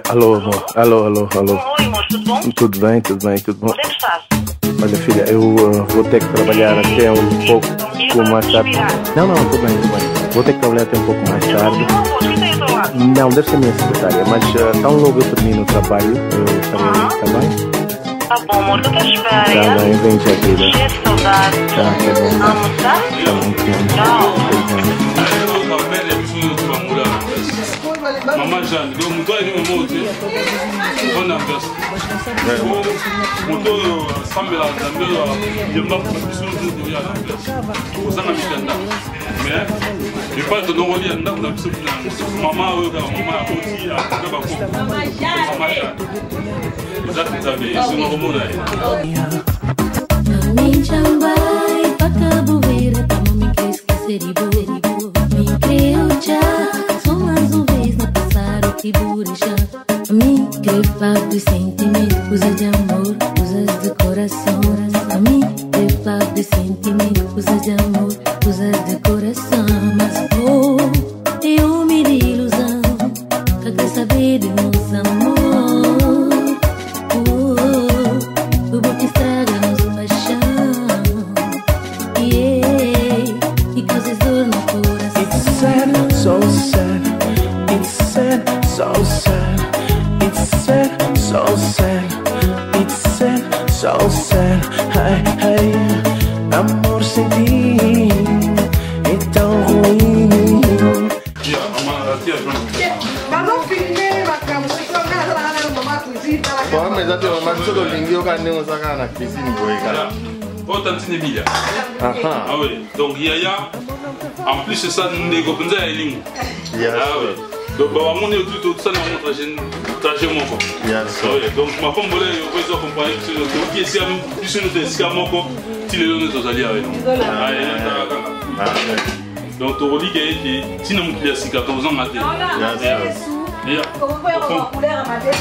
Alô, amor. Alô. Oi, amor, tudo bom? Tudo bem, tudo bom. Onde é que estás? Olha, filha, eu vou ter que trabalhar até um pouco mais tarde. Não, tudo bem. Vou ter que trabalhar até um pouco mais tarde. Quem tem ao teu lado? Não, deve ser minha secretária, mas tão logo eu termino o trabalho, eu estarei aí, está bem? Tá bom, amor, tu queres esperar, Tá bem, vem já, querida. Cheio de saudade. Tá bom. Amo, tá? Tá bom, te amo. Tchau. Maman Jeanne, donc moto est mon mot, on a fait moto sambela sambela je m'en fous sur le dos de la place aux amis d'Anda mais je pas de non lien dans la petite maman ou maman aussi à maman Jeanne vous avez c'est mon mot là Minjambai pakabuera tamo me quer esquecer me creio já só mais uma vez na passar o que já me creio papo e sentimento usa de amor usa de coração a mim creio papo e sentimento usa de amor usa de coração mas eu me de ilusão que quer saber de nosso amor o bom que estraga nossa paixão e causas dor no coração. It's sad, so sad. It's sad, so sad. It's sad, so sad. It's sad, so sad. Hey, amor sem ti é tão ruim. Mais até o mais só do linguo que nem usa na piscina boica. Autant de Bilia. Ah oui, donc Yaya, en plus c'est ça, nous négocions à Eling. Ah oui. Donc on est tout ça dans mon trajet mon corps. Donc ma femme voulait vous accompagner sur le tour qui est si plus nous faire mon corps si les deux nous alliés avec nous. Donc tu redis que si nous nous laissons 14 ans matin. Como foi a mulher a madeira?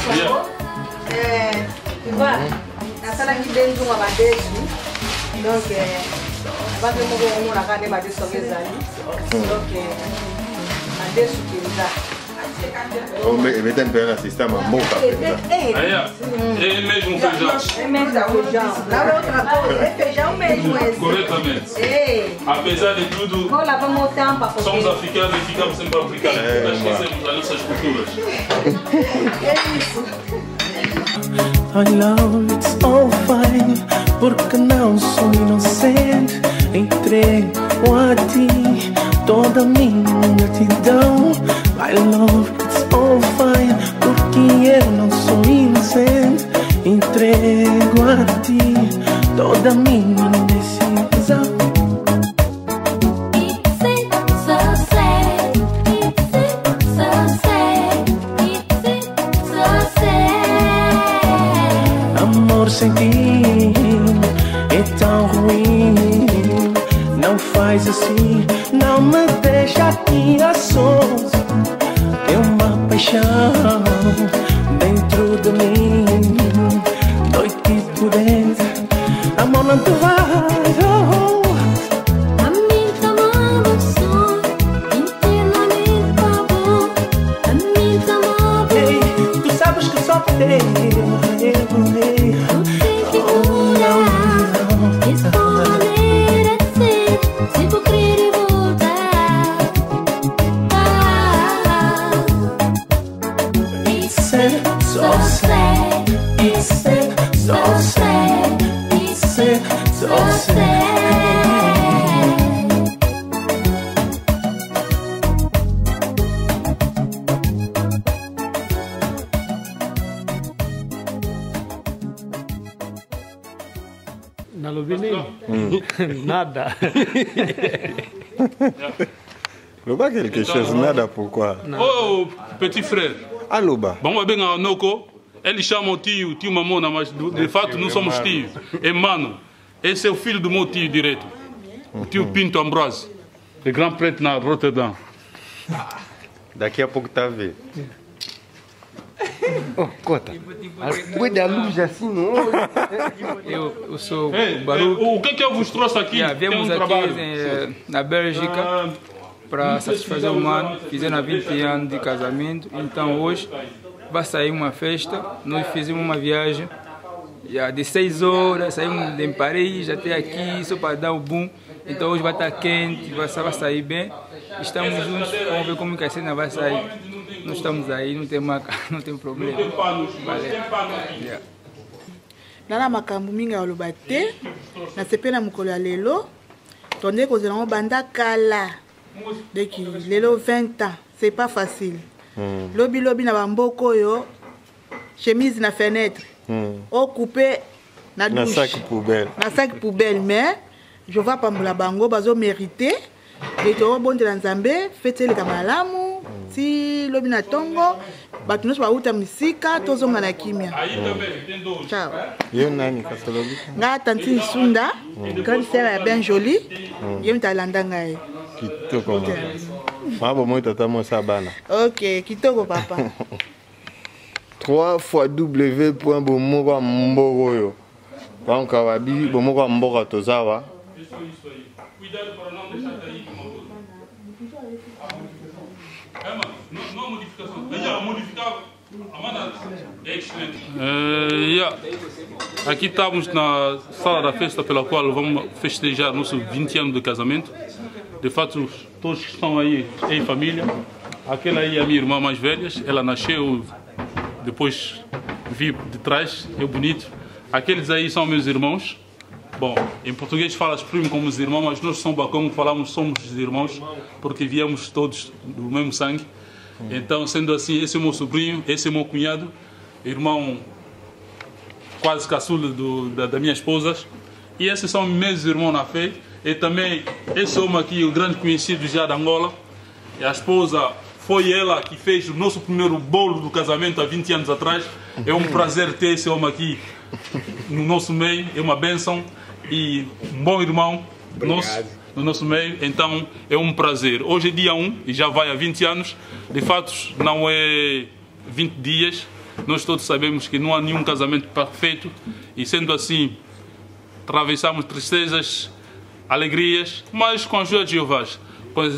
Vai. Na sala aqui dentro uma madeira. Donc vai ver como na casa madeira só que zali. Donc madeira suquiriza. O me tem pena sistema moca. É mesmo feijão. É mesmo feijão. Lá outra coisa, é feijão mesmo esse. Corretamente. Apesar de tudo, somos africanos e ficamos sempre africanos. Nós esquecemos as nossas culturas. É isso. I know it's all fine, porque não sou inocente. Entrego a ti toda minha gratidão. I love it's all fine, porque eu não sou inocente. Entrego a ti toda minha decisão. Sem ti é tão ruim. Não faz assim, não me deixa aqui a sós. É uma paixão dentro de mim. Dói-te por dentro, amor não te vai. A mim tomando som, internamente pavor. A mim tomando. Ei, tu sabes que só te Nada. Loba quelque chose, nada pourquoi? Oh, petit frère. Aloba. Bon, ben en Noko, ele chama o tio Mamona, mas de fato nós somos tios. É mano. Esse é o filho do meu tio direto. O tio Pinto Ambrose. É grand prêtre na Rotterdam. Daqui a pouco tá a ver. Oh, Cota. Depois da luz assim, não? Eu sou o Baruch. O que eu vos trouxe aqui? Viemos aqui na Bélgica para satisfazer o mano. Fizeram 20 anos de casamento. Então hoje vai sair uma festa. Nós fizemos uma viagem já de 6 horas, saímos de Paris até aqui, só para dar o boom. Então hoje vai estar quente, vai sair bem. Estamos juntos, vamos ver como que a cena vai sair. Nós estamos aí, não tem maca, não tem problema. Valeu. Yeah. Nana makambu minga olobate, na sepena mukolo ya lelo, tonde kozela ngo banda kala. Deki lelo 20 ans, c'est pas facile. Lobi na bamboko yo, chemise na fenêtre. Au coupé na douche. Na sac poubelle. Na sac poubelle, mais je vois pas la bango bazo mérité. Et tu bon de l'Anzambé, faites le kamalamu, si lobi na tongo, batunos ba uta misika, tozonga na kimia. Ciao. Yo nani kasolobi? Nga tantine Sunda, grande sœur est bien jolie. Yo talanda ngai. Kitoko. Mabo moi tata mo sabana. OK, kitoko papa. 3 fois w.bomoko mboko yo. Donc ababi bomoko mboko tozawa. Aqui estamos na sala da festa pela qual vamos festejar nosso 20 anos de casamento. De fato, todos que estão aí em família. Aquela aí é a minha irmã mais velha, ela nasceu, depois vi de trás, é bonito. Aqueles aí são meus irmãos. Bom, em português fala-se primo como os irmãos, mas nós somos bacão, falamos somos os irmãos, porque viemos todos do mesmo sangue. Então, sendo assim, esse é o meu sobrinho, esse é o meu cunhado, irmão quase caçula da minha esposa. E esses são meus irmãos na fé. E também, esse homem aqui, o grande conhecido já da Angola. E a esposa, foi ela que fez o nosso primeiro bolo do casamento há 20 anos atrás. É um prazer ter esse homem aqui no nosso meio, é uma bênção. E um bom irmão no nosso meio, então é um prazer. Hoje é dia 1 e já vai há 20 anos. De fato, não é 20 dias. Nós todos sabemos que não há nenhum casamento perfeito. E sendo assim, atravessamos tristezas, alegrias, mas com a ajuda de Jeová.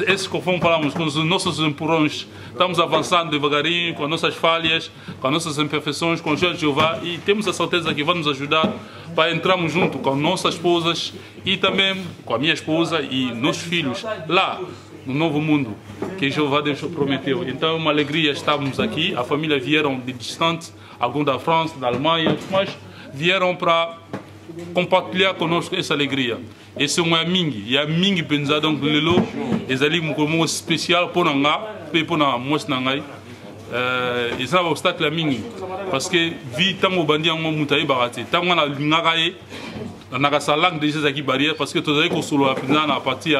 Esses, conforme falamos, com os nossos empurrões, estamos avançando devagarinho, com as nossas falhas, com as nossas imperfeições, com a ajuda de Jeová, e temos a certeza que vai nos ajudar para entrarmos junto com nossas esposas e também com a minha esposa e nossos filhos lá no novo mundo que Jeová Deus prometeu. Então é uma alegria estarmos aqui. A família vieram de distante, alguns da França, da Alemanha, mas vieram para compartilhar conosco essa alegria. Esse é um amigo, e amigo pensado donc lelo, eles ali como especial pour nanga, pour na mostra nangai. Esse é um obstáculo amigo, parce que vi tango bandia ngo mutai barate, tango na ngagae, na gasalang déjà aqui barrière, parce que todos aí com solo a pensar na partie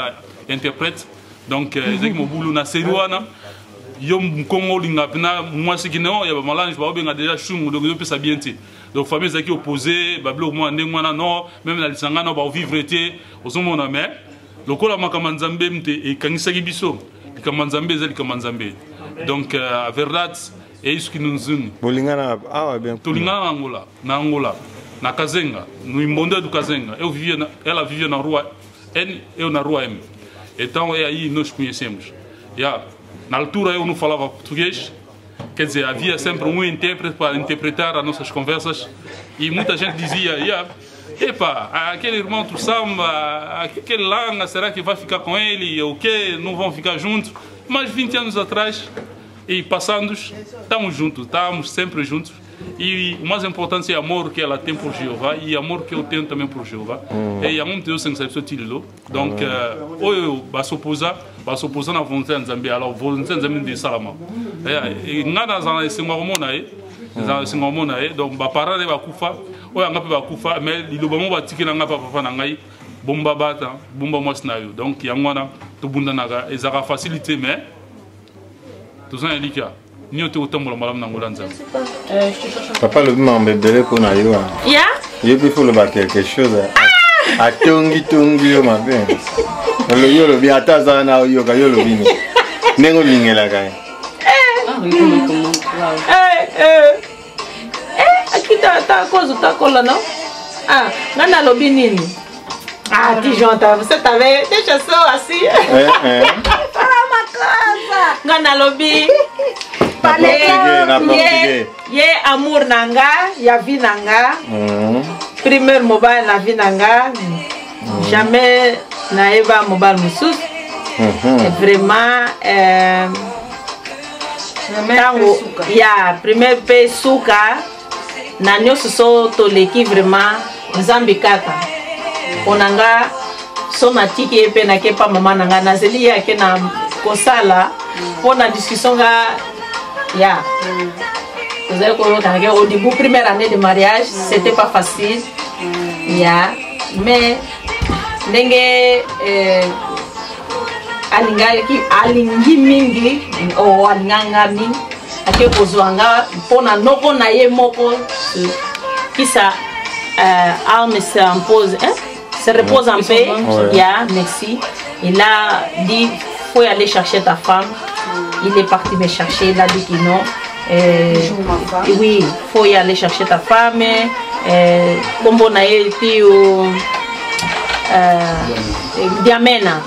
interprète, donc eles aqui mo bulu na seruana. Yom Congo linga pena moi ce qui non ya ba malange ba obenga déjà chungu donc yo pesa bien ti donc famille qui opposé ba blo moi ndenge wana non même na lisanga no ba vivre été ozomona mais lokola makamanzambe mte e kanisa biso kamanzambe zali kamanzambe donc a verdade é isso que nos une bolingana ah bien tulingana na Angola na Kazenga no imbonda do Kazenga ela vivia na rua N eu na rua M então é aí nós conhecemos na altura eu não falava português, quer dizer, havia sempre um intérprete para interpretar as nossas conversas e muita gente dizia, epa, aquele irmão do samba, aquele langa, será que vai ficar com ele ou o quê? Não vão ficar juntos? Mas 20 anos atrás, e passando, estamos juntos, estamos sempre juntos. E o mais importante é o amor que ela tem por Jeová e o amor que eu tenho também por Jeová. E a mão de Deus sem saber tilo. Donc, ou eu vou se opposar na vontade de Zambie, alors vontade de Zambie de Salama. E nada zana esse ngomona donc ba parade ba kufa, ou anga ba kufa, mais il doit me battre na ngapa papa na ngai, bomba bata, bomba mosnayo. Donc yangwana to bunda naga, ezaka facilité mais tout ça elika. Papa le m'a embêté pour na yo. Ya? Il faut le battre quelque chose. A tongi yo ma bien. Le yo le bien ataza na yo ka yo le bien. Nengo lingela kai. Aqui tá coisa tá cola não? Ah, ngana lobi nini? Ah, Tijonta, você tá vendo? Deixa só assim. Fala uma coisa. Ngana lobi. Ye amour nanga, ya vie nanga. Primeiro mobile na vie nanga. Jamais na eva mobile musus. Vraiment tango ya primeiro pe suka na nyoso so toleki vraiment nzambi kaka. Onanga so matiki epe na kepa mama nanga nazeli ya ke na kosala pour la discussion ga ya vous avez connu au début première année de mariage c'était pas facile ya mais ndenge alingi mingi o alinganga mingi ake kozwanga pona noko na ye moko qui sa âme se impose se repose en paix. Ya merci. Il a dit faut aller chercher ta femme. Il est parti me chercher, il a dit que non. Oui, faut y aller chercher ta femme. Comme on a été au Diamena,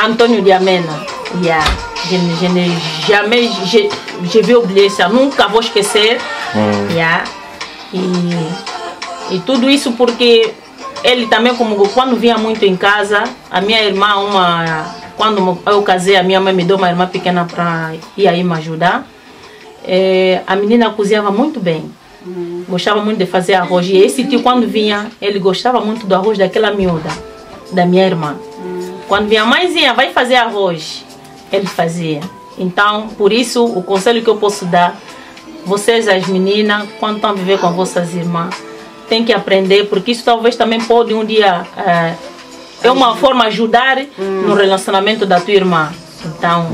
Antonio Diamena. Yeah. Je n'ai jamais, je vais oublier ça. Nunca vou esquecer. Yeah. E tudo isso porque ele também, como quando vinha muito em casa, a minha irmã, quando eu casei, a minha mãe me deu uma irmã pequena para ir aí me ajudar. A menina cozinhava muito bem. Gostava muito de fazer arroz. E esse tio, quando vinha, ele gostava muito do arroz daquela miúda, da minha irmã. Quando vinha a mãezinha, vai fazer arroz, ele fazia. Então, por isso, o conselho que eu posso dar, vocês, as meninas, quando estão a viver com vossas irmãs, tem que aprender, porque isso talvez também pode um dia é uma forma de ajudar no relacionamento da tua irmã. Então,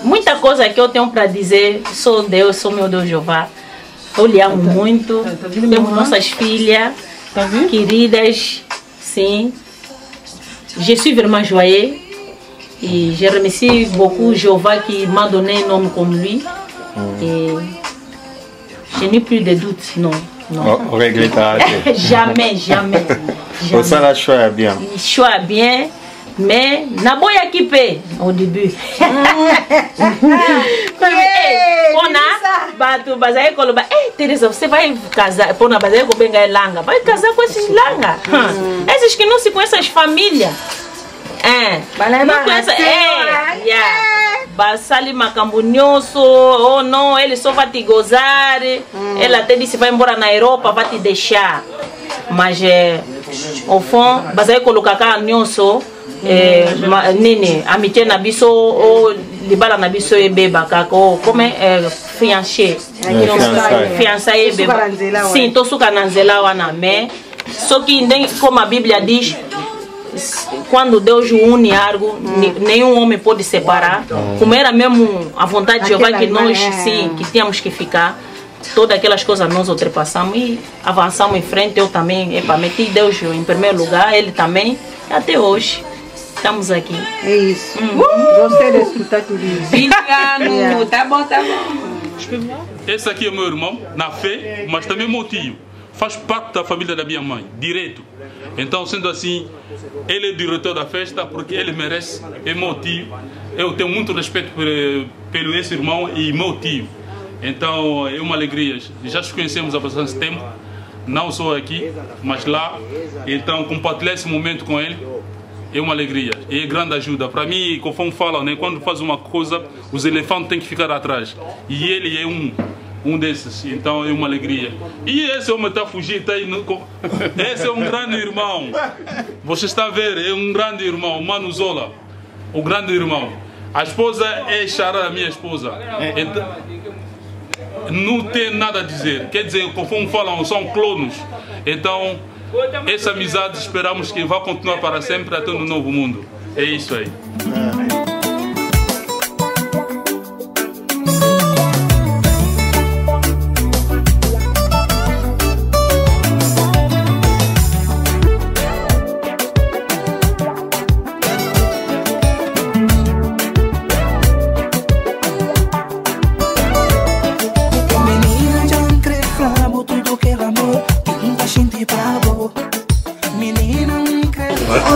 muita coisa que eu tenho para dizer, sou Deus, sou meu Deus Jeová. Eu lhe amo muito, temos nossas filhas queridas, sim. Je suis vraiment joyeux et je remercie beaucoup Jehová qui m'a donné un homme comme lui. Et je n'ai plus de doute, non. Non. On regrettera. Jamais, jamais. Pour ça, la choix est bien. Choix bien, mais naboya kipe au début. On a batu bazai koloba. Teresa, você vai casar? Pô, na bazai com benga langa. Vai casar com esses langa? Esses que não se conhecem as famílias. Não conhecem. Basali macambo nyoso, oh não, ele só vai te gozar. Ela até disse vai embora na Europa, vai te deixar. Mas au fond, basai colocar cá nyoso, nini, amitié na biso, ou libala na biso e beba kako, como fiancé, fiançaí e beba. Sim, tô suka nanzela wana, mais só que como a Bíblia diz, quando Deus une algo, nenhum homem pode separar. Como era mesmo a vontade de Jeová que nós sim, que tínhamos que ficar, todas aquelas coisas nós ultrapassamos e avançamos em frente. Eu também meti Deus em primeiro lugar, ele também, até hoje estamos aqui. É isso. Gostei de escutar tudo isso. 20 anos, tá bom, tá bom. Esse aqui é meu irmão, na fé, mas também meu tio. Faz parte da família da minha mãe, direto. Então, sendo assim, ele é o diretor da festa porque ele merece, é meu tio. Eu tenho muito respeito pelo esse irmão e meu tio. Então, é uma alegria. Já nos conhecemos há bastante tempo, não só aqui, mas lá. Então, compartilhar esse momento com ele é uma alegria, é grande ajuda. Para mim, conforme falam, né, quando faz uma coisa, os elefantes têm que ficar atrás. E ele é um desses, então é uma alegria. E esse homem está a fugir, está aí no... Esse é um grande irmão. Você está a ver, é um grande irmão, Mano Zola, o grande irmão. A esposa é Xará, a minha esposa. Então, não tem nada a dizer. Quer dizer, conforme falam, são clones. Então, essa amizade esperamos que vai continuar para sempre até no novo mundo. É isso aí.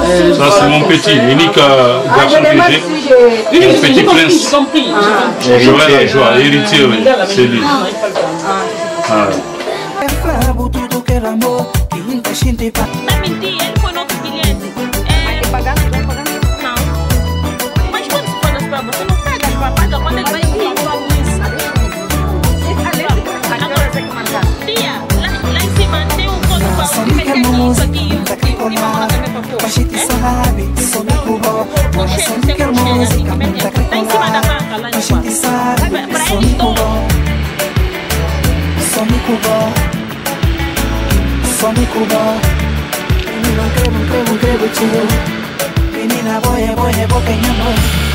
Ça, c'est mon petit, l'unique garçon que j'ai. Le petit prince. Joël la joie, héritier, oui. C'est lui. Menina, boia, boca em amor.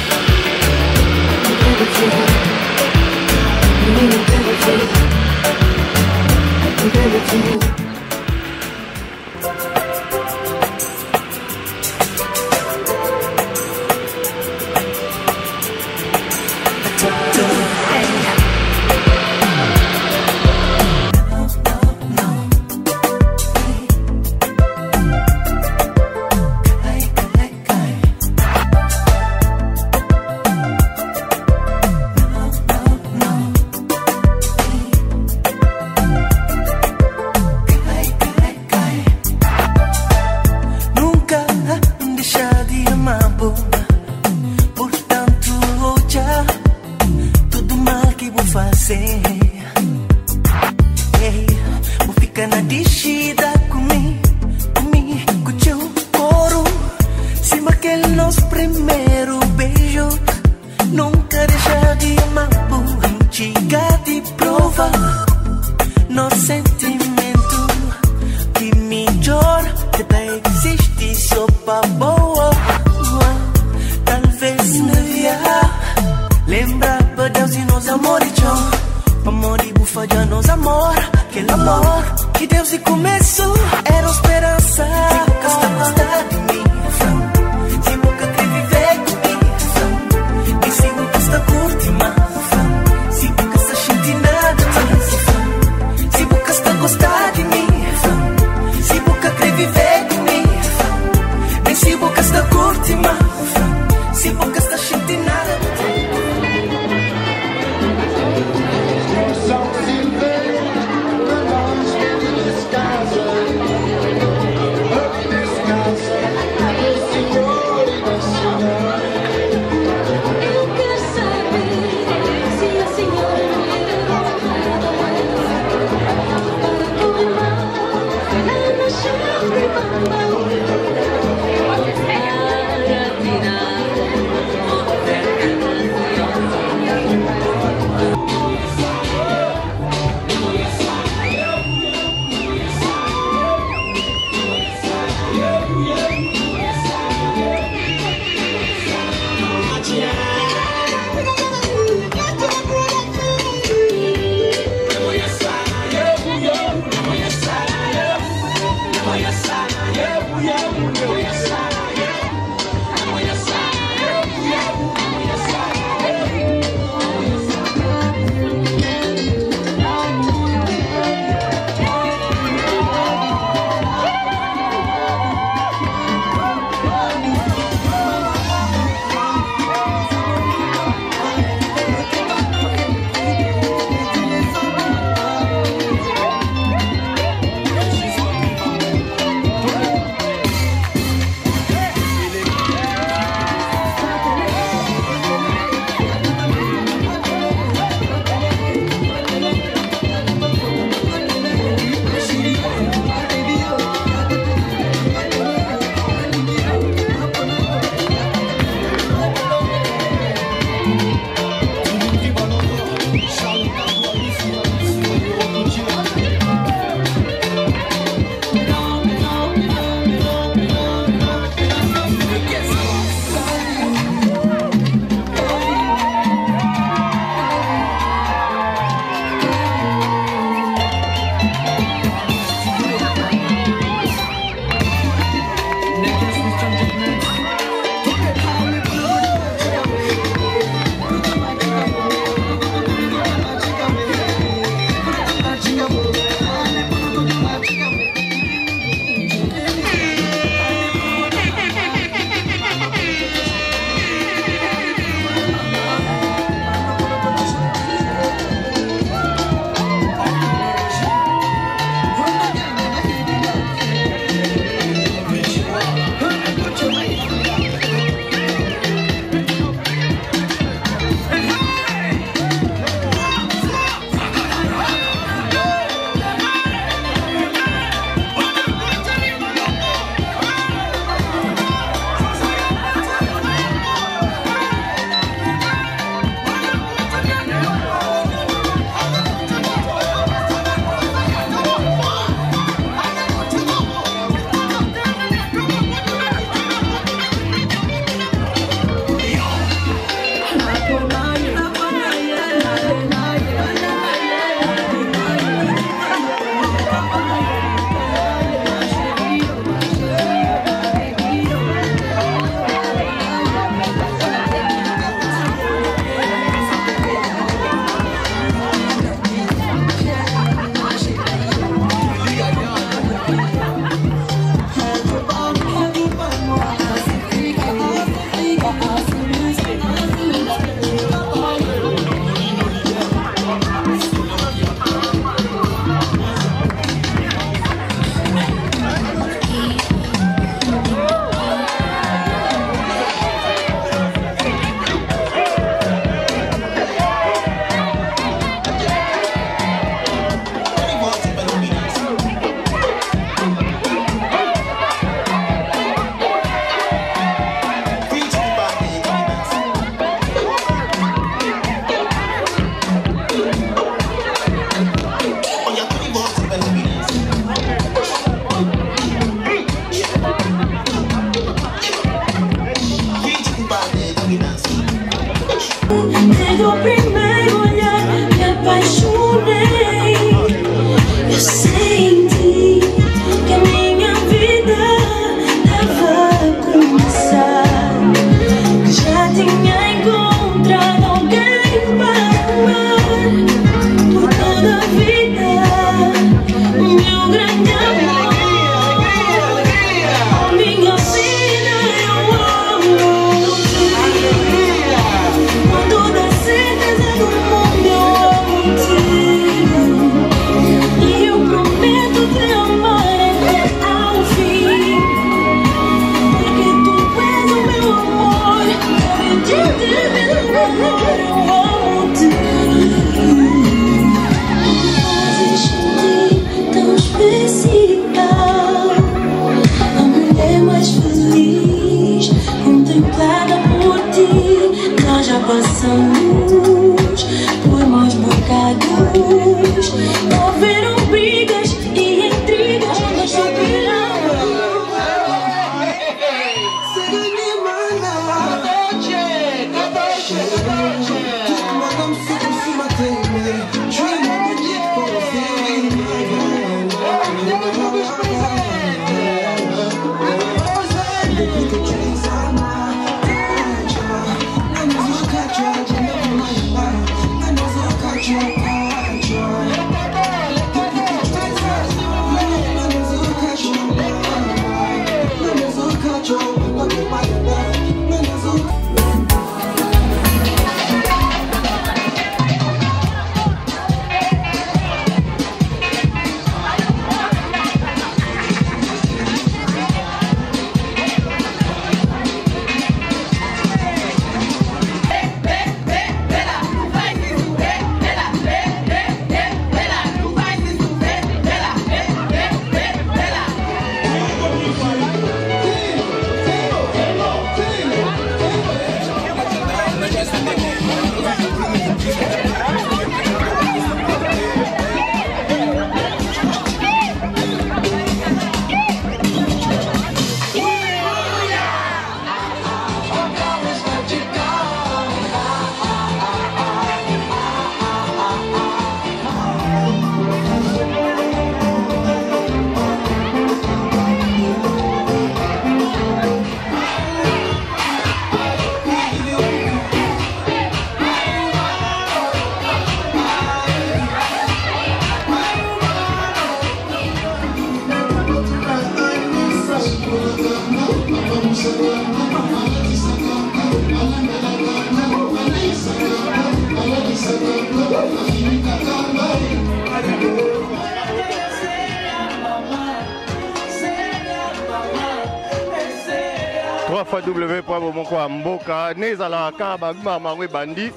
www.bomokoamboka nezalaka babima mangwe bandi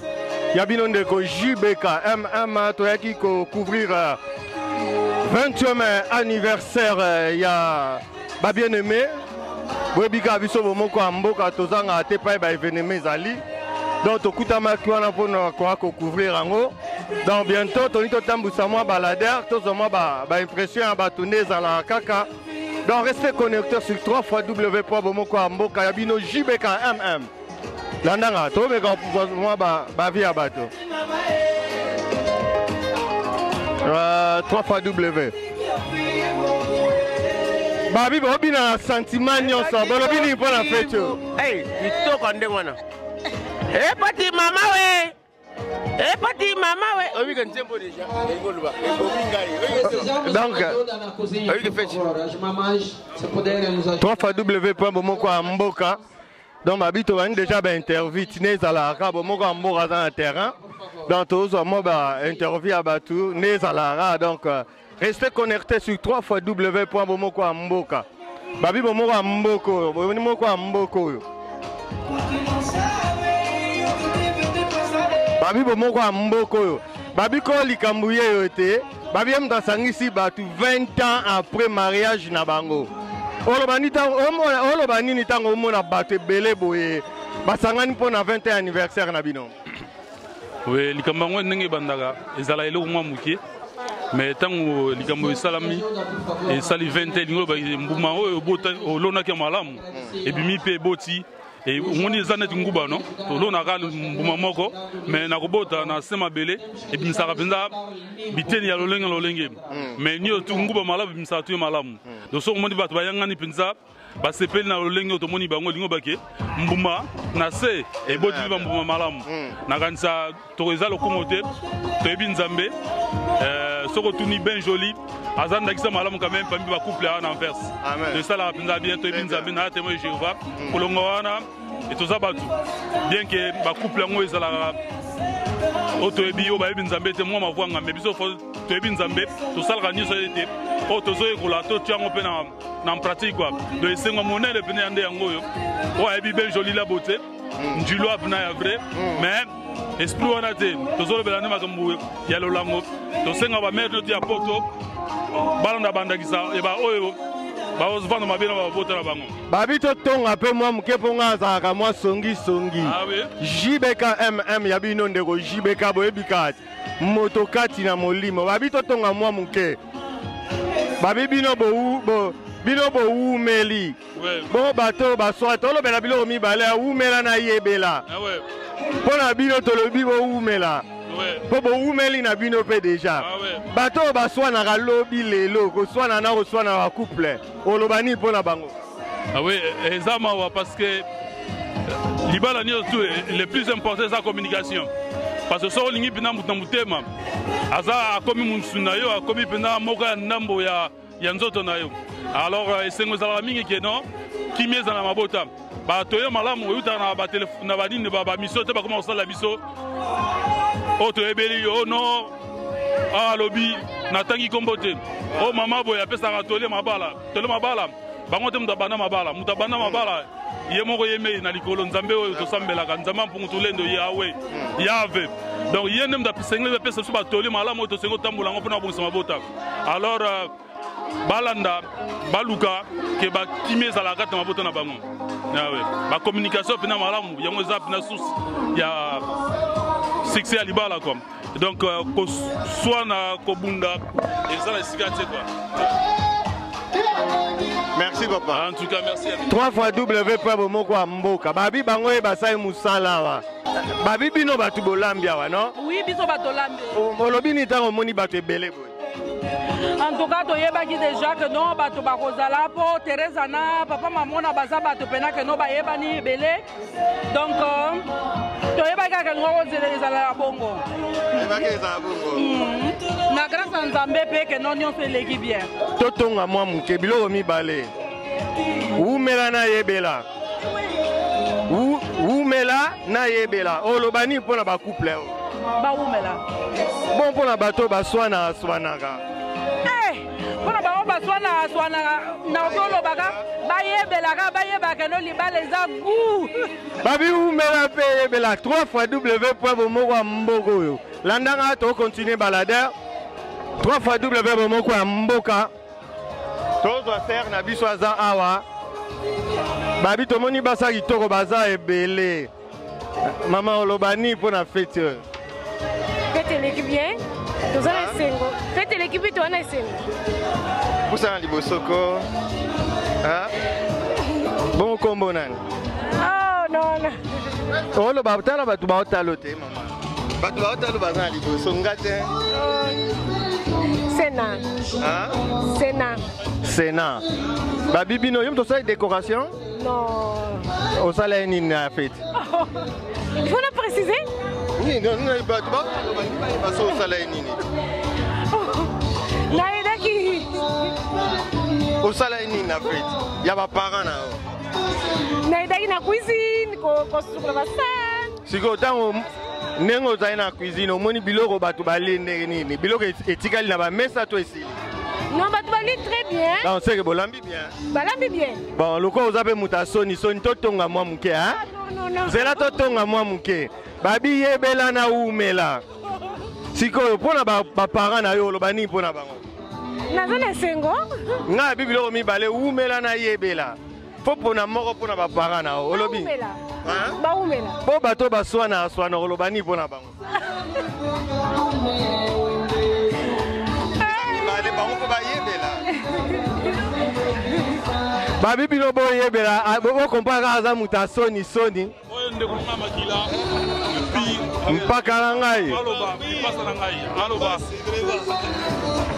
yabino ndeko JBK MM toyaki ko couvrir 20e anniversaire ya ba bien-aimé Bobika biso Bomokoamboka tozanga te pa ba événement ezali donc tokutama kiwana pona ko couvrir yango donc bientôt toni totambusa mwa baladeur tozoma ba impression ba tuneza la kaka. Donc restez connectés sur www.bomokoamboka yabino JBK MM. Landanga to be ko moi ba via bato. 3W. Babi bobi na sentiment nyonso bolobi ni pona fecho. Hey, kitoko ndengwana. Eh pati mama we. Pati mama we. Obi kan tempo déjà. Engoluba. Donc www.bomokoamboka. Donc babito bani déjà ba interview tineza la ka Bomokoamboka dans le terrain. Donc tous moi ba interview à batu neza la donc restez connectés sur www.bomokoamboka. Babi Bomokoamboka. Babi Bomokoamboka. Babi ko likambuye yote. Babi mtasangisi batu 20 ans après mariage na bango. Olobani ni tango mona batu belé boye. Basangani pona 20e anniversaire na bino. Oui, likambango ndenge bandaka ezala eloko mwa mukie. Mais tango likambo salami et sali 20 lingo ba mbuma oyo bota olona ke malamu et bimi pe boti et ngoni zanet nguba no to lona ka mbuma moko mais nakobota na sema bele et bimi saka penza biteni ya lolenge mais nyo tu nguba malamu bimi sa tu malamu do so ngoni bato bayangani penza ba sepeli na lolenge to moni bango lingo bake mbuma na se et boti ba mbuma malamu na kanisa to ezalo komote to ebi nzambe soko tuni ben joli azanda kisa malamu quand même pambi ba couple en Anvers de ça la pinza bien to binza bina témoin Jéhovah kolongo wana et to zabatu bien que ba couple ngo ezala auto ebi o ba binzambe te moi ma voix mais biso fo to ebi nzambe to salga ni so ete o to zo ekola to tiango pe na pratique quoi de esengo monele pene ande yango yo o ebi ben joli la beauté njulo abna ya vrai mais esprit wana te tozolo belane makambo ya lolango tosenga ba maître de apoto balanda bandakisa e ba oyo ba osvando mabena ba vota na bango babi to tonga pe mwa mkepo nga za mwa songi ah oui JBK MM ya bino ndeko JBK boyebikati motokati na molimo babi to tonga mwa mke babi bino bo umeli bon bato baswa to lo bela bilo mi bala umela na yebela ah ouais pona bino to lobi bo umela po bo umeli na bino pe déjà bato baswa na lobi lelo ko swana na ko swana wa couple olobani pona bango ah oui ezama wa parce que libala ni tout le plus important c'est la communication parce que so lingi bina mutema aza akomi musuna yo akomi pena moka ndambo ya nzoto na yo alors esengo za mingi ke non kimieza na mabota ba toyo malamu yuta na ba telefone na ba nini ba miso te ba comment ça la biso auto ebeli yo no a lobi na tangi kombote o mama boya pesa ka tole mabala bango te mutabana mabala ye moko yeme na likolo nzambe oyo to sambela ka nzamba mpungu tulendo yawe yave donc ye nem da pisengle pesa so ba tole malamu to sengo tambula ngo pona bongisa mabota alors balanda baluka ke ba kimeza la kata mabota na bango nawe ba communication pena malamu yango za pena source ya succès à libala comme donc ko swana ko bunda ezala sigate quoi. Merci papa. En tout cas merci. 3W.bomokoamboka babi bango e basai musala wa babi bino batu bolambia wa no oui biso bato lambe olobi ni tango moni batu ebele boy. En tout cas, toyebaki déjà que non, bato bakozala po Teresa na papa maman na baza bato pena que non ba yebani belé. Donc toyebaki que ngo ezala bongo. Yebaki ezala bongo. Na grâce à Nzambe pe que non nyonso eleki bien. Totonga mwa muke biloko mibale. Umela na yebela. Umela na yebela. Olobani pona ba couple. Ba umela. Bon pona bato ba swanaka. baswana na kolobaka bayebelaka bayebaka no libala eza gu babi umela pe yebela 3 fois w.bomoko landanga to continuer balader 3 fois w.bomoko ya mboka tozwa ser na biso aza awa babi tomoni basa kitoko baza ebele mama olobani mpona fete fete eleki bien toza na esengo fete eleki bi toza na esengo pusana libosoko bon kombo nani non oloba tala bato baotalo te mama bato baotalo baza na liboso nga te Sena babibino yo tosala décoration non osala nini na fete il faut le préciser oui non bato baso osala nini nayedaki osala nini na fete ya baparent na yo nayedaki na cuisine kosukula basani sikoyo ntango ndenge ozali na cuisine omoni biloko bato balie ndenge nini biloko etikali na bamesa to esili non bato balie très bien bon seke bolambi bien balambi bien bon lokola oza mpe moto asoni totonga mwa moke nzela totonga mwa moke babi yebela na umela sikoyo mpona baparent na yo oloba nini mpona bango naza na esengo ngai abi biloko mibale umela na yebela fo mpona moko mpona baparent na yo olobi baumela mpo bato baswana oloba nini mpona bango bale bango mpo bayebela babi bino boyebela bokompaka kaka aza moto asoni mpaka na ngai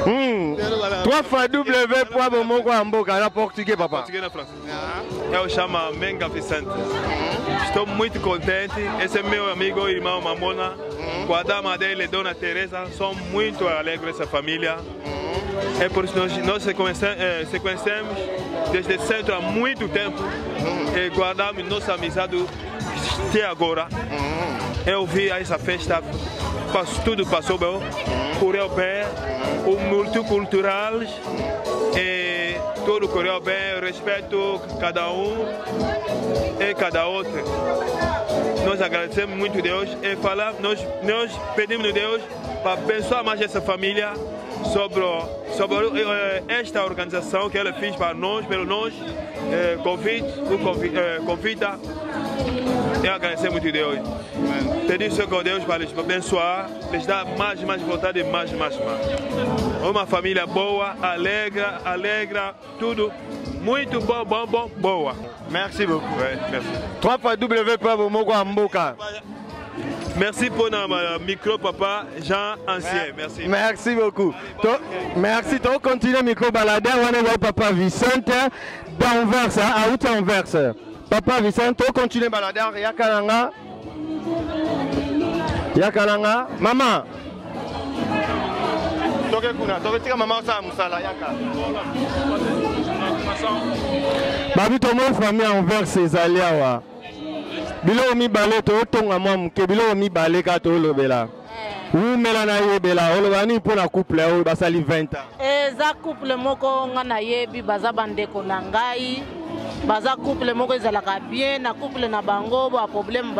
3 fois w.bomoko ya mboka na portugais papa. Eu chamo Menga Vicente. Estou muito contente. Esse é meu amigo, irmão Mamona. Com a dama dele, Dona Teresa. Sou muito alegre essa família. É por isso que nós se conhecemos desde sempre há muito tempo. E guardamos nossa amizade até agora. Eu vi essa festa, tudo passou bem. Correu bem, o multicultural. E tudo correu bem, respeito cada um e cada outro. Nós agradecemos muito a Deus e nós pedimos a Deus para abençoar mais essa família sobre esta organização que ela fez para nós, pelo nós, convida. Eu agradecer muito a Deus. Pedir só com Deus para lhes abençoar, lhes dar mais vontade, mais. Uma família boa, alegre, tudo muito boa. Merci beaucoup. Ouais, merci. 3 fois w.bomoko ya mboka. Merci pour notre micro, papa Jean Ancien. Merci. Merci beaucoup. Merci. Tu continues micro balader. On est papa Vicente d'Anvers, à Anvers. Papa Vicente, tu continues balader. Yakananga. Maman. Toke maman sa musala yaka. Babi to mo famille Anvers ezali awa. Biloko mibale totonga mwa moke biloko mibale ka tolobela umela na yebela oloba nini mpona couple oyo basali 20 ans eza couple moko nga nayebi baza bandeko na ngai baza couple moko ezalaka bien na couple na bango ba problème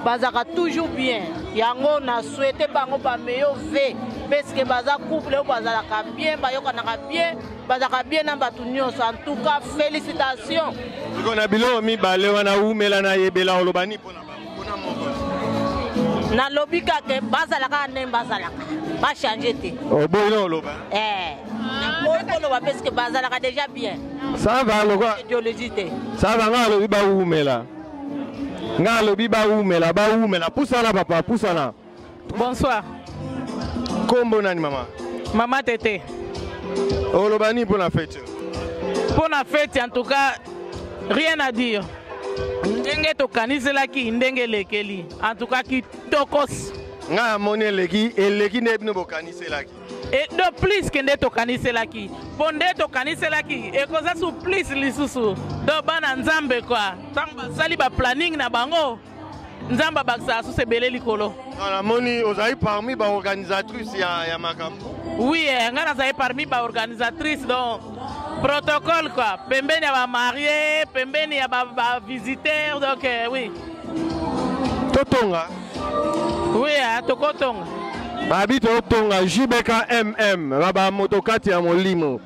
bazaka toujours bien yango na souhaite bango ba meilleur ve parce que baza couple oyo bazalaka bien bayokanaka bien bazaka bien na bato nyonso en tout cas félicitations na biloko mibale wana umela na yebela oloba nini mpona moko nalobi kaka bazalaka ndenge bazalaka bachange te oboyi oloba boyi koloba parce que bazalaka déjà bien ça va lokwa idéologie te ça va nga alobi baumela nga alobi baumela pusana papa pusana bonsoir kombo nani mama mama tete oloba nini mpona fete en tout cas rien à dire ndenge tokaniselaki ndenge elekeli en tout cas kitokos nga amoni eleki nde bino bokaniselaki do plus ke nde tokaniselaki mpo nde tokaniselaki ekoza su plus lisusu do bana nzambe kwa ntango basali baplanning na bango nzambe abakisaka susu ebele likolo namoni ozali parmi baorganisatrice ya makambo oui ngai nazali parmi baorganisatrice donc Protocole quoi. Pembeni ya ba marié, pembeni ya ba visiteur donc oui. Totonga. Oui, tokotonga. Babi totonga JBK MM baba motokati ya molimo.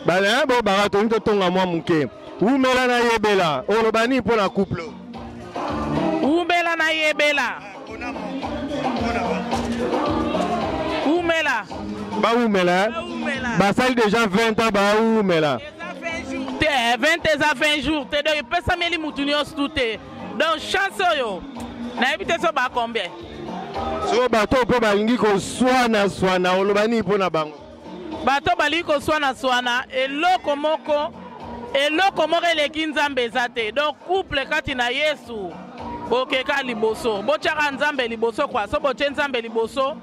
Bala bo barato ni totonga mwa muke. Umela na yebela, olobani pona couple. Umela na yebela. Umela. Ba umela. Ba sali déjà 20 ans ba umela. 20 jours, te do pesa meli mutunios tuté. Donc chance yo. Na ebite so ba combien? So bato po balingi ko swana olobani pona bango. Bato balingi ko swana eloko moko eleki nzambe ezate. Donc couple kati na Yesu bokeka liboso. Bochaka nzambe liboso kwa so boche nzambe liboso.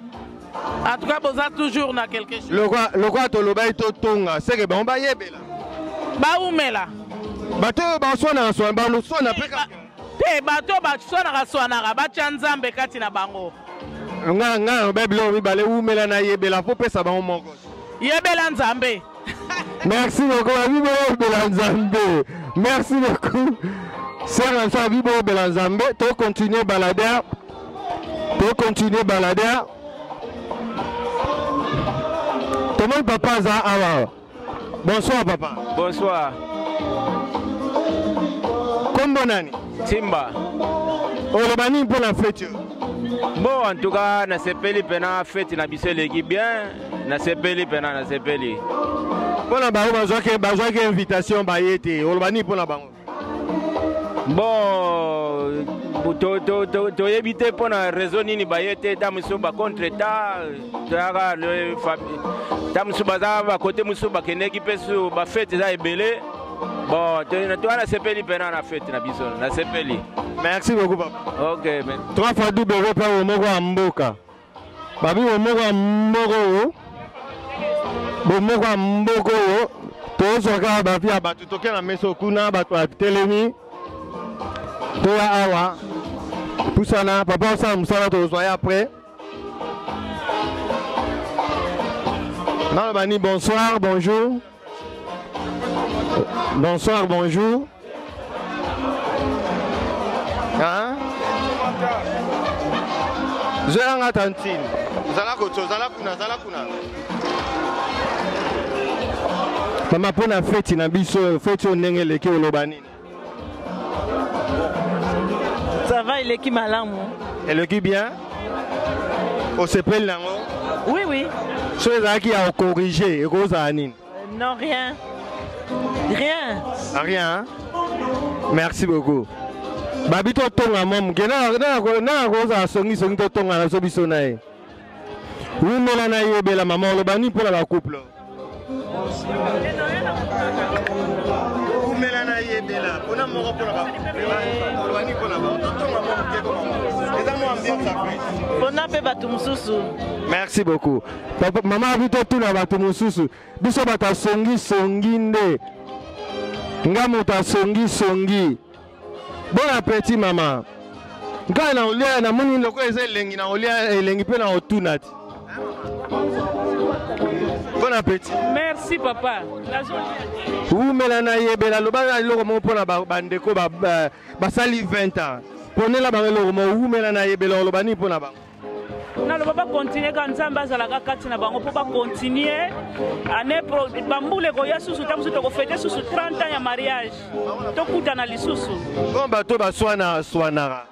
En tout cas boza toujours na quelque chose. Le quoi to lobai to tonga, c'est que ba yebela. Ba umela. Bato ba swana ba lo swana peka. Te bato ba swana ba nzambe kati na bango. Nga beblo bibale umela na yebela fo pesa ba mongo. Yebela nzambe. Merci beaucoup Bibo Bela Nzambe. Merci beaucoup. C'est un Bibo Bela Nzambe, to continuer balader. Comment papa za awa? Bonsoir papa. Bonsoir. Kombo nani? Timba. Olobani pour la fête. Bon, en tout cas, na sepeli pena fête na biseleki bien, na sepeli pena na sepeli. Pona ba bazwaki invitation ba yete. Olobani pour la bango. Bon, to éviter pour la raison ni ba yete ta muso ba contre ta le famille. Ta muso ba za côté muso ba keneki peso ba fête za ebele. Bon, tu as la sepeli pena na fête na biso, na sepeli. Merci beaucoup papa. OK, mais 3 fois double repas au Mogo Mboka. Babi au Mogo Mbogo. Bo Mogo Mbogo. Tozo ka ba via ba tutoke na meso kuna ba telemi. Toa awa. Pusana papa ça musala to soya après. Malbani bonsoir, bonjour. Bonsoir, bonjour. Hein? Zalanga tantine. Zala kuna. Mama pona fête na biso, fête onenge leki olobani. Ça va, il est qui malamu? Elle est qui bien? On s'appelle là. Oui. So ezaki a corriger, Rosanine. Non, rien. Rien. Merci beaucoup. Babi to tonga mom kena na roza songi to tonga na so biso na e. Umela na yebela mama olobani pour la couple. Umela na yebela ona moko pour la olobani pour la tonga mom ke comment. Ezamo ambiance après. Bona pe batu mususu. Merci beaucoup. Papa mama bito tuna batu mususu. Biso bata songi nde. Nga muta songi. Bon appétit maman. Nga na olia na muni loko ezelengi na olia elengi pe na otunati. Bon appétit. Merci papa. Umela na yebela loba loko mo pona bandeko ba sali 20 ans. Ponela ba loko mo umela na yebela lobani pona ba. Na lo ba continuer quand nzamba azalaka kati na bango po ba continuer ane pro bambule ko ya susu tamusu to ko fêter susu 30 ans ya mariage to kuta na lisusu bon bato ba swanara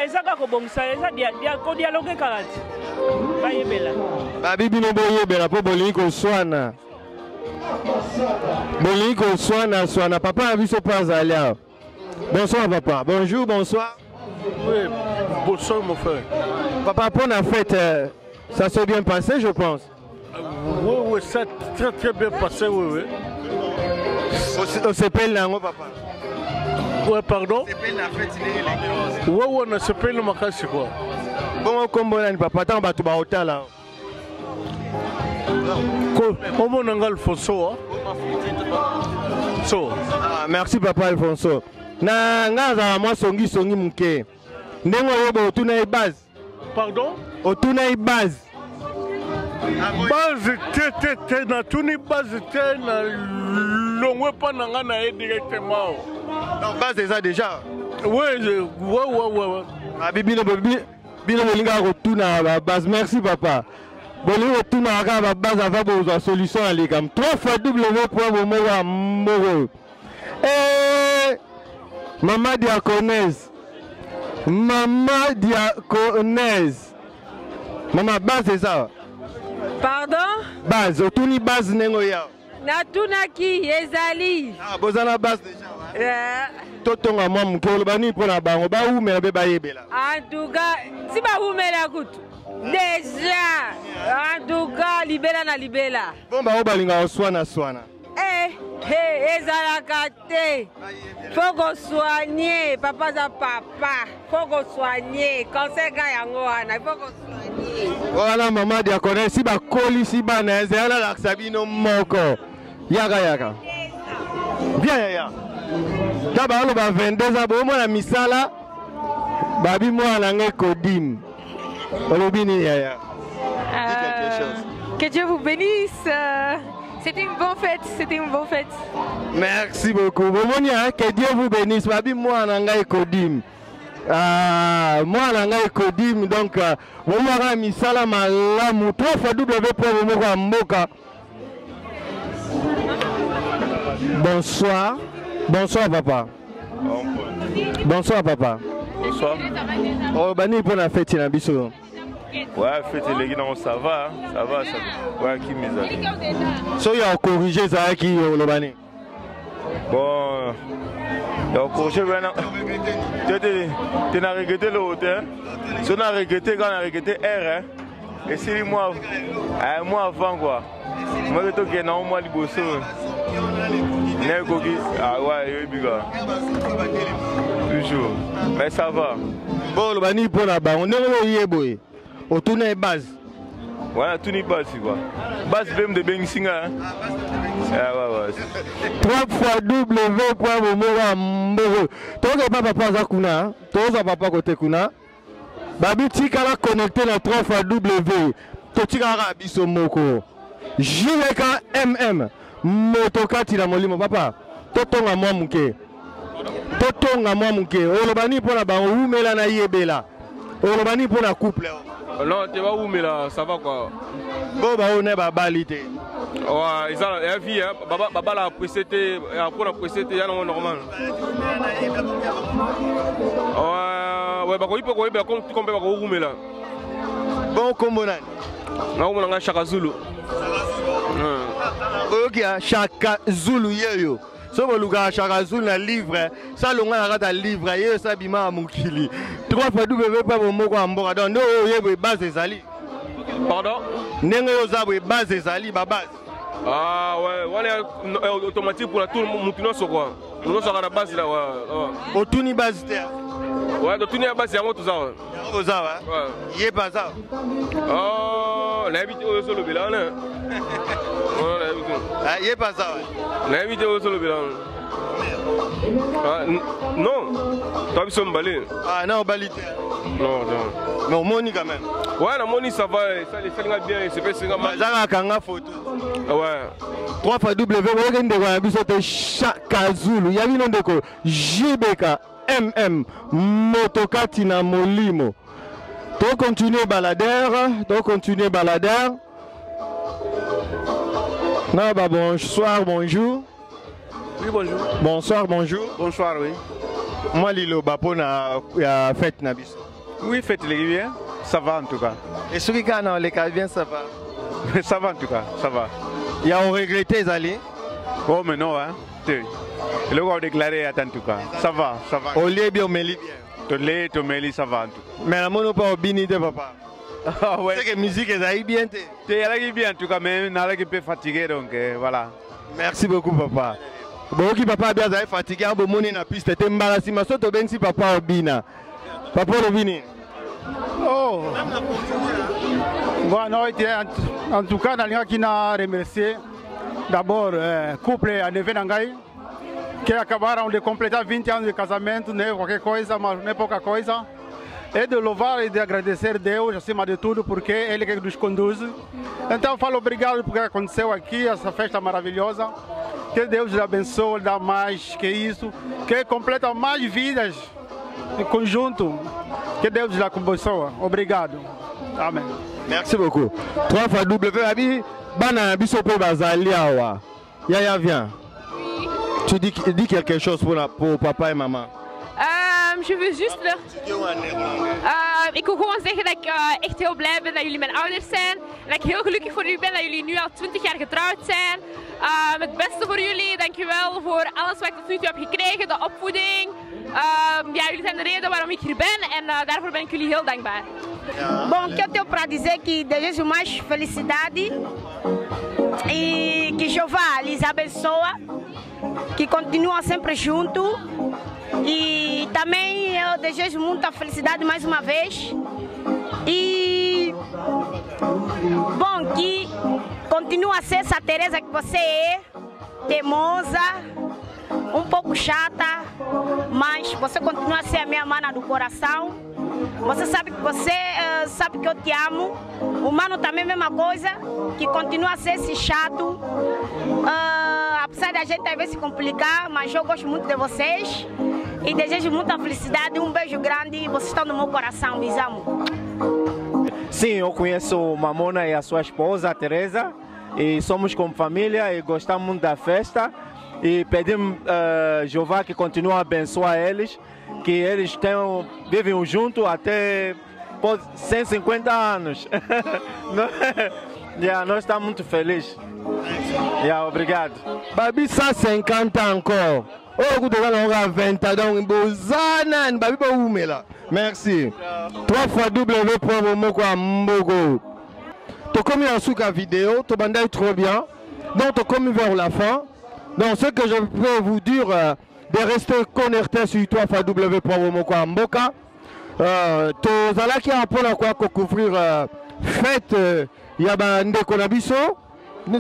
ezaka ko bongisa eza dia ko dialogue kalati ba yebela ba bibi no boyebela po bolingi ko swana papa abiso pas alia. Bonsoir papa. Bonsoir. Oui, bonsoir mon frère. Papa, pour la fête, ça s'est bien passé, je pense. Oui, ça a très bien passé, oui. On s'appelle là, papa. Oui, pardon? Oui, on s'appelle le Makasi, quoi. Bon, comment on papa, t'as un bateau à hôtel là. Comment on a Alfonso? Merci, papa Alfonso. Na moi songi muke. Ndengo yobo otuna base. Pardon? Otuna base. Base te na tuni base te na longwe pas nangana directement. Non, base déjà. Ouais. Ah, bino linga retourna la base. Merci papa. Bon, retourna la base avant de solution à l'égam. 3 fois www.momoa. Eh, Maman Diaconèse. Maman Diaconèse. Maman, base c'est ça. Pardon? Base, autour base nengoya. Natunaki, ezali. Ah, bozana base déjà. Totonga mwa mukolo bani pona bango ba umela be bayebela. En tout cas, si ba umela kutu. Déjà. En tout cas, libela na libela. Bon ba obalinga oswana. Ezalaka te. Faut qu'on soigne, papa za papa. Faut qu'on soigne. Cancer ga yango wana, faut qu'on soigne. Voilà maman Diaconèse si ba koli si ba na ezala la sabino moko. Yaka. Bien yaya. D'abord on va 22 ans bon la misala. Babi moi na ngai kodim. Olobini yaya. Dis quelque chose. Que Dieu vous bénisse. C'était une bonne fête. Merci beaucoup. Que Dieu vous bénisse. Babi moi na ngai kodim. Moi na ngai kodim donc moi misala malamu 3 fois www.momoa. Bonsoir papa. Bonsoir papa. Bonsoir. Oh bani pour la fête na biso. Ouais, fête les gens ça va. Ouais, qui misala. So ya corriger ça qui le bani. Bon. Donc corriger maintenant. Tu n'as regretté le hôtel. Si on a regretté quand on a regretté R et c'est moi avant quoi. Moi je te non moi liboso. Ah ouais, toujours. Mais ça va. Bon, le bani pour la base. On est yeboy. On tourne base. Ouais, tourne base quoi. Base même de Bensinga. Ah ouais. 3 fois www.momoa. Toi papa zakuna, toi papa côté kuna. Babi tika la connecté la 3 fois W. To tika ra biso moko. JVKMM. Motokati la molimo papa totonga mwa muke olobani pona ba umela na yebela olobani pona couple non te va umela ça va quoi bo ba one ba balite ouais ils ont la vie baba la précédé pour la précédé ya non normal ouais ba ko ipo ko be comme ba ko umela bon kombo nani na umela nga Shaka Zulu. Ok, Shaka Zulu yeyo. So boluka Shaka Zulu na livre, ça longa na kata livre yeyo ça bima mukili. 3 fois www.momoa mboka donc no yebe base ezali. Pardon? Nenge yo zabwe base ezali ba base. Ah ouais, on est automatique pour tout le monde sur quoi. Nous sommes à la base là ouais. Otuni base te. Ouais, donc tout est base yango tout ça. Yango ça ouais. Yé pas ça. Oh, l'habitude au solo bilan là. Ah, yé pas ça ouais. L'habitude au solo bilan. Non. Toi tu sommes balé. Ah non, balité. Non. Mais au moni quand même. Ouais, la moni ça va, ça les fait bien, c'est pas c'est mal. Ça va kanga photo. Ouais. 3 fois W, vous regardez quoi biso te Shaka Zulu. Ya bino ndeko JBKMM Motokati na molimo. To continuer baladeur. Non bah bonsoir, bonjour. Oui, bonjour. Bonsoir, oui. Moi lilo bapona ya fête na biso. Oui, fête les bien. Ça va en tout cas. Et ceux qui gagnent les cas bien ça va. Ça va en tout cas, ça va. Il y a regretté Zali. Oh mais non hein. Le gars déclaré en tout cas. Ça va. Au lieu bien, bien. To meli ça va en tout cas. Mais la mono pas au bini de papa. Ah ouais. C'est que musique est aille bien te. T'es allé bien en tout cas mais n'a pas peu fatigué donc voilà. Merci beaucoup papa. Bon qui papa bien fatigué en bon moni na piste te embarrassi ma soto ben si papa obina. Papa obini. Oh. Bon non en tout cas nalinga kina remercier d'abord couple à neve nangai que acabaram de completar 20 anos de casamento, né, qualquer coisa, mas não é pouca coisa. É de louvar e de agradecer a Deus acima de tudo, porque Ele que nos conduz. Então eu falo obrigado porque aconteceu aqui, essa festa maravilhosa. Que Deus lhe abençoe, dá mais que isso, que completa mais vidas em conjunto. Que Deus lhe abençoe. Obrigado. Amém. Merci beaucoup. 3 fois W, Abi, Bana Bisopo Bazaliawa. Yaya, viens. Tu dis quelque chose pour papa et maman. Je veux juste... ik wil gewoon zeggen dat ik echt heel blij ben dat jullie mijn ouders zijn. En dat ik heel gelukkig voor jullie ben dat jullie nu al 20 jaar getrouwd zijn. Het beste voor jullie, dankjewel voor alles wat ik tot nu toe heb gekregen, de opvoeding. Ja, jullie zijn de reden waarom ik hier ben en daarvoor ben ik jullie heel dankbaar. Bom, que eu tenho para dizer que desejo mais felicidade e que Jeová lhes abençoa, que continuam sempre juntos. E também eu desejo muita felicidade mais uma vez. E bom, que continua a ser essa Teresa que você é, teimosa, um pouco chata, mas você continua a ser a minha mana do coração. Você sabe que eu te amo. O Mano também é a mesma coisa, que continua a ser esse chato. Apesar da gente às vezes se complicar, mas eu gosto muito de vocês. E desejo muita felicidade, um beijo grande. Vocês estão no meu coração, me amo. Sim, eu conheço o Mamona e a sua esposa, a Teresa. E somos como família e gostamos muito da festa. E pedimos a Jeová que continue a abençoar eles, que eles vivem juntos até 150 anos. Nós estamos muito felizes. Obrigado. Babi, ça 50 ans encore. Oh, vous devez avoir 20 ans, donc Bozana, Babi Baoumela. Merci. 3 fois W pour Moko Mbogo. Tu as commis un souk à vidéo, tu bandais trop bien. Donc tu as commis vers la fin. Donc ce que je peux vous dire, de rester connecté sur 3 fois W pour Moko Mboka. Tu as là qui a un peu à couvrir fête Yabande Konabiso.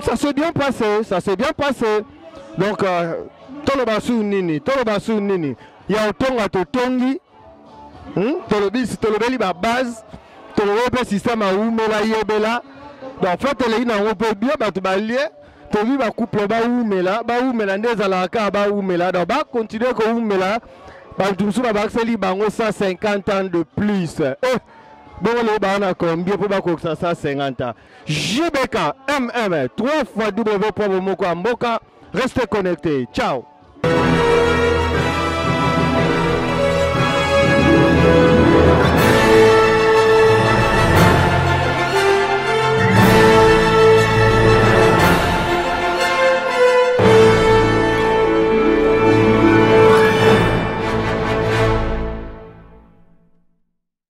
Ça s'est bien passé, ça s'est bien passé. Donc, Tolobasu Nini, il y a un ton à Totongi, Tolobeli ba base, Tolobe système à Oumela Yobela. Donc, en fait, il y a un peu bien, tu vas lier, tu vas couper ba Oumela, Ndezalaka, ba Oumela, donc, va continuer comme Oumela, tu vas accéder à 150 ans de plus. Bon, on a combien pour que ça 50 ans. JBK MM 3 fois W pour Moko Mboka. Restez connectés. Ciao.